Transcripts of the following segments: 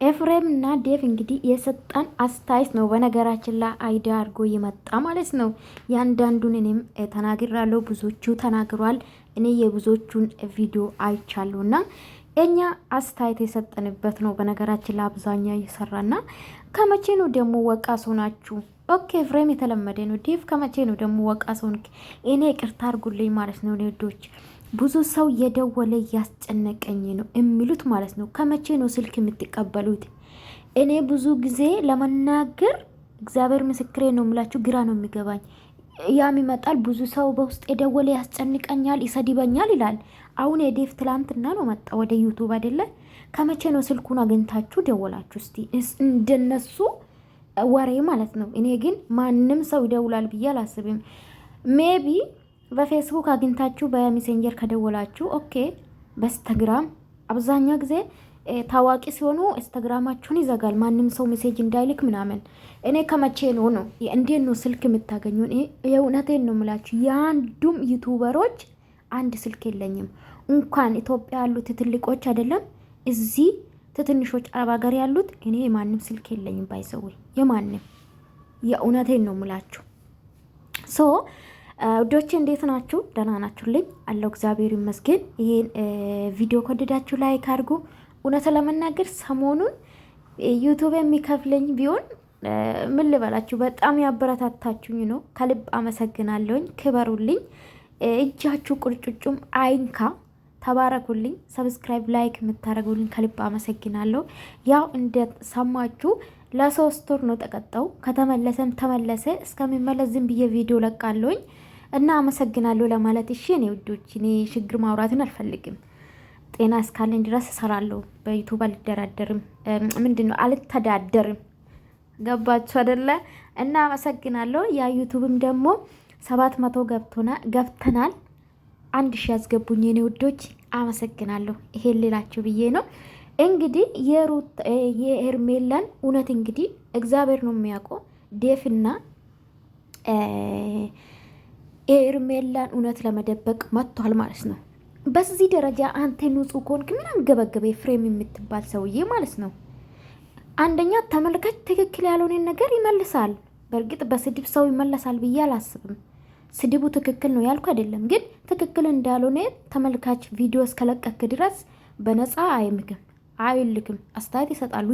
ኤፍሬም እና ዴቭ እንግዲህ የሰጠን አስተያየት ነው። በነገራችን ላይ አይዲያ አድርጎ የመጣ ማለት ነው። ያንዳንዱን እኔም ተናግራለሁ፣ ብዙዎቹ ተናግሯል። እኔ የብዙዎቹን ቪዲዮ አይቻለሁ እና እኛ አስተያየት የሰጠንበት ነው። በነገራችን ላይ አብዛኛው እየሰራና ከመቼ ነው ደግሞ ወቃስ ሆናችሁ? ኦኬ ኤፍሬም የተለመደ ነው። ዴቭ ከመቼ ነው ደግሞ ወቃስ ሆንክ? እኔ ይቅርታ አድርጉልኝ ማለት ነው ሌዶች ብዙ ሰው የደወለ እያስጨነቀኝ ነው የሚሉት ማለት ነው። ከመቼ ነው ስልክ የምትቀበሉት? እኔ ብዙ ጊዜ ለመናገር እግዚአብሔር ምስክሬ ነው የምላችሁ ግራ ነው የሚገባኝ። ያም ይመጣል ብዙ ሰው በውስጥ የደወለ ያስጨንቀኛል፣ ይሰድበኛል ይላል። አሁን የዴቭ ትላንትና ነው መጣ ወደ ዩቱብ አይደለ? ከመቼ ነው ስልኩን አግኝታችሁ ደወላችሁ? እስቲ እንደነሱ ወሬ ማለት ነው። እኔ ግን ማንም ሰው ይደውላል ብዬ አላስብም። ሜቢ በፌስቡክ አግኝታችሁ በሜሴንጀር ከደወላችሁ ኦኬ። በኢንስታግራም አብዛኛው ጊዜ ታዋቂ ሲሆኑ ኢንስታግራማችሁን ይዘጋል፣ ማንም ሰው ሜሴጅ እንዳይልክ ምናምን። እኔ ከመቼ ነው እንዴት ነው ስልክ የምታገኙን? የእውነቴን ነው የምላችሁ። የአንዱም ዩቱበሮች አንድ ስልክ የለኝም። እንኳን ኢትዮጵያ ያሉት ትልቆች አይደለም እዚህ ትንሾች አረብ ሀገር ያሉት እኔ የማንም ስልክ የለኝም። ባይሰው የማንም የእውነቴን ነው የምላችሁ። ሶ ውዶቼ እንዴት ናችሁ? ደህና ናችሁልኝ? አለው እግዚአብሔር ይመስገን። ይሄን ቪዲዮ ከወደዳችሁ ላይክ አድርጉ። እውነት ለመናገር ሰሞኑን ዩቱብ የሚከፍለኝ ቢሆን ምን ልበላችሁ በጣም ያበረታታችሁኝ ነው። ከልብ አመሰግናለሁኝ። ክበሩልኝ። እጃችሁ ቁርጭጩም አይንካ። ተባረኩልኝ። ሰብስክራይብ ላይክ የምታደርጉልኝ ከልብ አመሰግናለሁ። ያው እንደሰማችሁ ለ3 ወር ነው ተቀጣው። ከተመለሰም ተመለሰ። እስከሚመለስ ዝም ብዬ ቪዲዮ ለቃለሁኝ እና አመሰግናለሁ ለማለት እሺ። እኔ ውዶች እኔ ችግር ማውራትን አልፈልግም። ጤና እስካለኝ ድረስ እሰራለሁ። በዩቱብ አልደራደርም። ምንድነው አልተዳደርም። ገባችሁ አይደለ? እና አመሰግናለሁ። ያ ዩቱብም ደግሞ 700 ገብተናል። 1000 ያስገቡኝ የኔ ውዶች አመሰግናለሁ። ይሄን ልላችሁ ብዬ ነው። እንግዲህ የኤርሜላን እውነት እንግዲህ እግዚአብሔር ነው የሚያውቀው። ዴፍና ኤርሜላን እውነት ለመደበቅ መጥቷል ማለት ነው። በዚህ ደረጃ አንተ ንጹህ ከሆንክ ምን አንገበገበ? ፍሬም የምትባል ሰውዬ ማለት ነው። አንደኛ ተመልካች ትክክል ያልሆነን ነገር ይመልሳል። በእርግጥ በስድብ ሰው ይመለሳል ብዬ አላስብም። ስድቡ ትክክል ነው ያልኩ አይደለም፣ ግን ትክክል እንዳልሆነ ተመልካች ቪዲዮ እስከለቀክ ድረስ በነፃ አይልክም፣ አስተያየት ይሰጣሉ።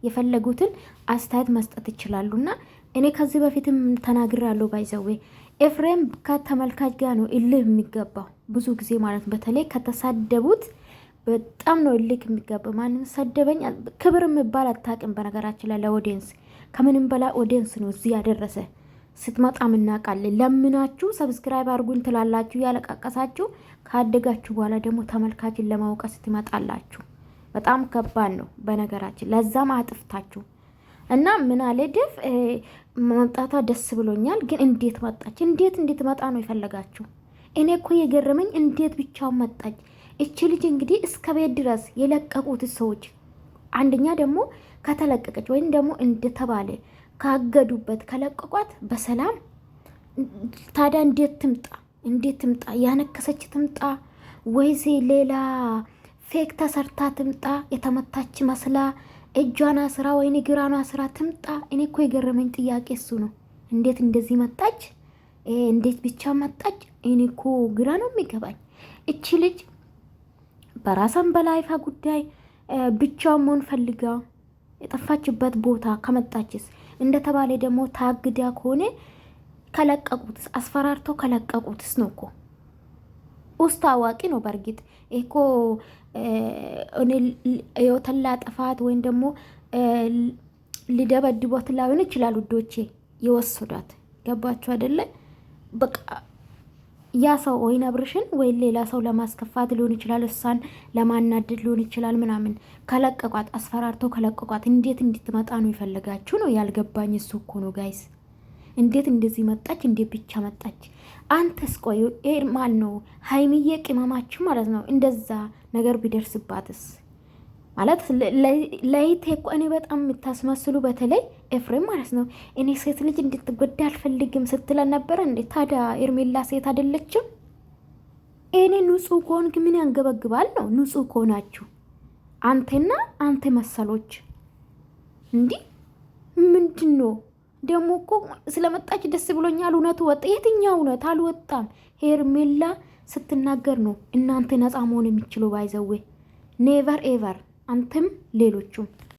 የፈለጉትን አስተያየት መስጠት ይችላሉና እኔ ከዚህ በፊትም ተናግራለሁ። ባይዘዌ ኤፍሬም ከተመልካች ጋር ነው እልህ የሚገባው ብዙ ጊዜ ማለት ነው። በተለይ ከተሳደቡት በጣም ነው እልህ የሚገባው። ማንም ሰደበኝ ክብር የሚባል አታውቅም። በነገራችን ላይ ለኦዲየንስ ከምንም በላይ ኦዲየንስ ነው እዚህ ያደረሰ። ስትመጣም እናውቃለን። ለምናችሁ ሰብስክራይብ አድርጉኝ ትላላችሁ ያለቃቀሳችሁ፣ ካደጋችሁ በኋላ ደግሞ ተመልካችን ለማውቀስ ትመጣላችሁ። በጣም ከባድ ነው በነገራችን። ለዛም አጥፍታችሁ እና ምን አለ ዴቭ መምጣቷ ደስ ብሎኛል፣ ግን እንዴት መጣች? እንዴት መጣ ነው የፈለጋችሁ? እኔ እኮ የገረመኝ እንዴት ብቻውን መጣች? እቺ ልጅ እንግዲህ እስከ ቤት ድረስ የለቀቁት ሰዎች አንደኛ ደግሞ ከተለቀቀች ወይም ደግሞ እንደተባለ ካገዱበት ከለቀቋት በሰላም ታዲያ እንዴት ትምጣ? ያነከሰች ትምጣ ወይስ ሌላ ፌክ ተሰርታ ትምጣ? የተመታች መስላ እጇና ስራ ወይኔ ግራና ስራ ትምጣ? እኔ እኮ የገረመኝ ጥያቄ እሱ ነው። እንዴት እንደዚህ መጣች? እንዴት ብቻ መጣች? እኔ እኮ ግራ ነው የሚገባኝ። እቺ ልጅ በራሷም በላይፋ ጉዳይ ብቻውን መሆን ፈልጋ የጠፋችበት ቦታ ከመጣችስ እንደተባለ ደግሞ ታግዳ ከሆነ ከለቀቁትስ አስፈራርተው ከለቀቁትስ ነው እኮ ውስጥ አዋቂ ነው። በእርግጥ እኮ የወተላ ጥፋት ወይም ደግሞ ሊደበድቦት ላይሆን ይችላል ውዶቼ የወሰዷት። ገባችሁ አይደለ? በቃ ያ ሰው ወይ ነብርሽን ወይ ሌላ ሰው ለማስከፋት ሊሆን ይችላል፣ እሷን ለማናደድ ሊሆን ይችላል ምናምን። ከለቀቋት አስፈራርተው ከለቀቋት እንዴት እንድትመጣ ነው የፈለጋችሁ ነው ያልገባኝ። እሱ እኮ ነው ጋይስ። እንዴት እንደዚህ መጣች? እንዴት ብቻ መጣች? አንተስ ቆይ ማን ነው ሀይሚዬ ቅመማችሁ ማለት ነው። እንደዛ ነገር ቢደርስባትስ ማለት ለይቴ እኮ እኔ በጣም የምታስመስሉ በተለይ ኤፍሬም ማለት ነው። እኔ ሴት ልጅ እንድትጎዳ አልፈልግም ስትለን ነበረ እንዴ። ታዲያ ኤርሜላ ሴት አይደለችም? እኔ ንጹህ ከሆንክ ምን ያንገበግባል ነው? ንጹህ ከሆናችሁ አንተና አንተ መሰሎች እንዲህ ምንድን ነው ደግሞ? እኮ ስለመጣች ደስ ብሎኛል። እውነቱ ወጣ። የትኛው እውነት? አልወጣም። ሄርሜላ ስትናገር ነው እናንተ ነፃ መሆን የሚችለው። ባይዘዌ ኔቨር ኤቨር አንተም ሌሎቹም